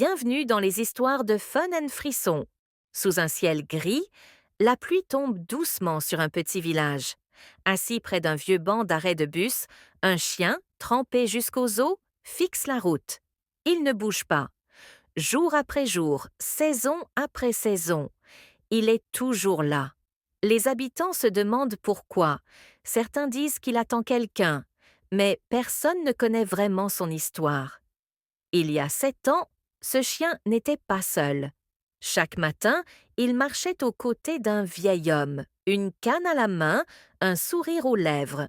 Bienvenue dans les histoires de Fun and Frisson. Sous un ciel gris, la pluie tombe doucement sur un petit village. Assis près d'un vieux banc d'arrêt de bus, un chien, trempé jusqu'aux os, fixe la route. Il ne bouge pas. Jour après jour, saison après saison, il est toujours là. Les habitants se demandent pourquoi. Certains disent qu'il attend quelqu'un, mais personne ne connaît vraiment son histoire. Il y a 7 ans, ce chien n'était pas seul. Chaque matin, il marchait aux côtés d'un vieil homme, une canne à la main, un sourire aux lèvres.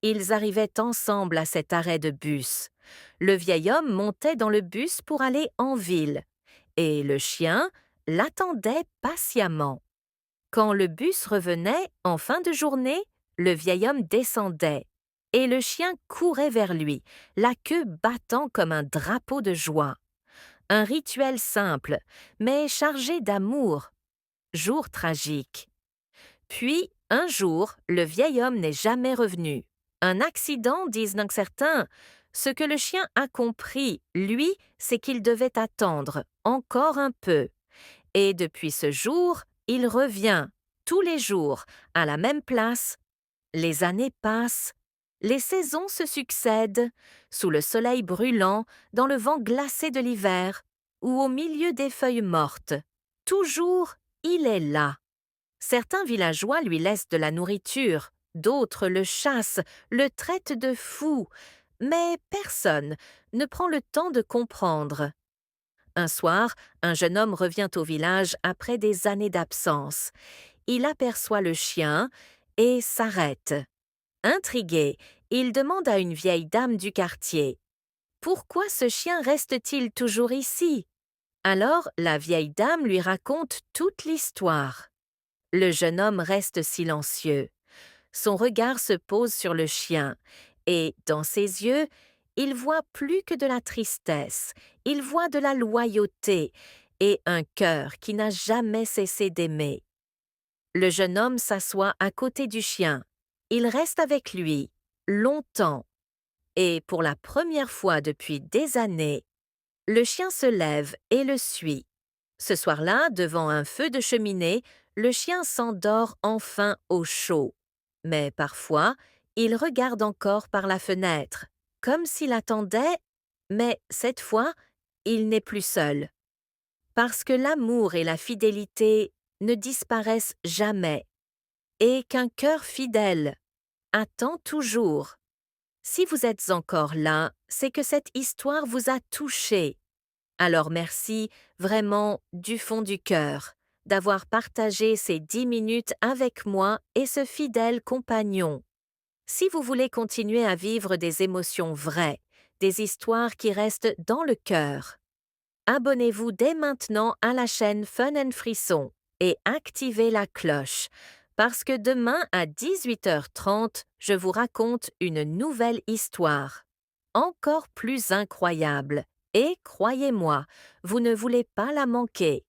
Ils arrivaient ensemble à cet arrêt de bus. Le vieil homme montait dans le bus pour aller en ville, et le chien l'attendait patiemment. Quand le bus revenait, en fin de journée, le vieil homme descendait, et le chien courait vers lui, la queue battant comme un drapeau de joie. Un rituel simple, mais chargé d'amour. Jour tragique. Puis, un jour, le vieil homme n'est jamais revenu. Un accident, disent donc certains. Ce que le chien a compris, lui, c'est qu'il devait attendre encore un peu. Et depuis ce jour, il revient, tous les jours, à la même place. Les années passent, les saisons se succèdent, sous le soleil brûlant, dans le vent glacé de l'hiver, ou au milieu des feuilles mortes. Toujours, il est là. Certains villageois lui laissent de la nourriture, d'autres le chassent, le traitent de fou, mais personne ne prend le temps de comprendre. Un soir, un jeune homme revient au village après des années d'absence. Il aperçoit le chien et s'arrête. Intrigué, il demande à une vieille dame du quartier: « Pourquoi ce chien reste-t-il toujours ici ?» Alors la vieille dame lui raconte toute l'histoire. Le jeune homme reste silencieux. Son regard se pose sur le chien, et dans ses yeux, il voit plus que de la tristesse, il voit de la loyauté et un cœur qui n'a jamais cessé d'aimer. Le jeune homme s'assoit à côté du chien. Il reste avec lui, longtemps. Et pour la première fois depuis des années, le chien se lève et le suit. Ce soir-là, devant un feu de cheminée, le chien s'endort enfin au chaud. Mais parfois, il regarde encore par la fenêtre, comme s'il attendait, mais cette fois, il n'est plus seul. Parce que l'amour et la fidélité ne disparaissent jamais, et qu'un cœur fidèle attend toujours. Si vous êtes encore là, c'est que cette histoire vous a touché. Alors merci, vraiment, du fond du cœur, d'avoir partagé ces 10 minutes avec moi et ce fidèle compagnon. Si vous voulez continuer à vivre des émotions vraies, des histoires qui restent dans le cœur, abonnez-vous dès maintenant à la chaîne Fun and Frisson et activez la cloche, parce que demain à 18h30, je vous raconte une nouvelle histoire, encore plus incroyable. Et croyez-moi, vous ne voulez pas la manquer.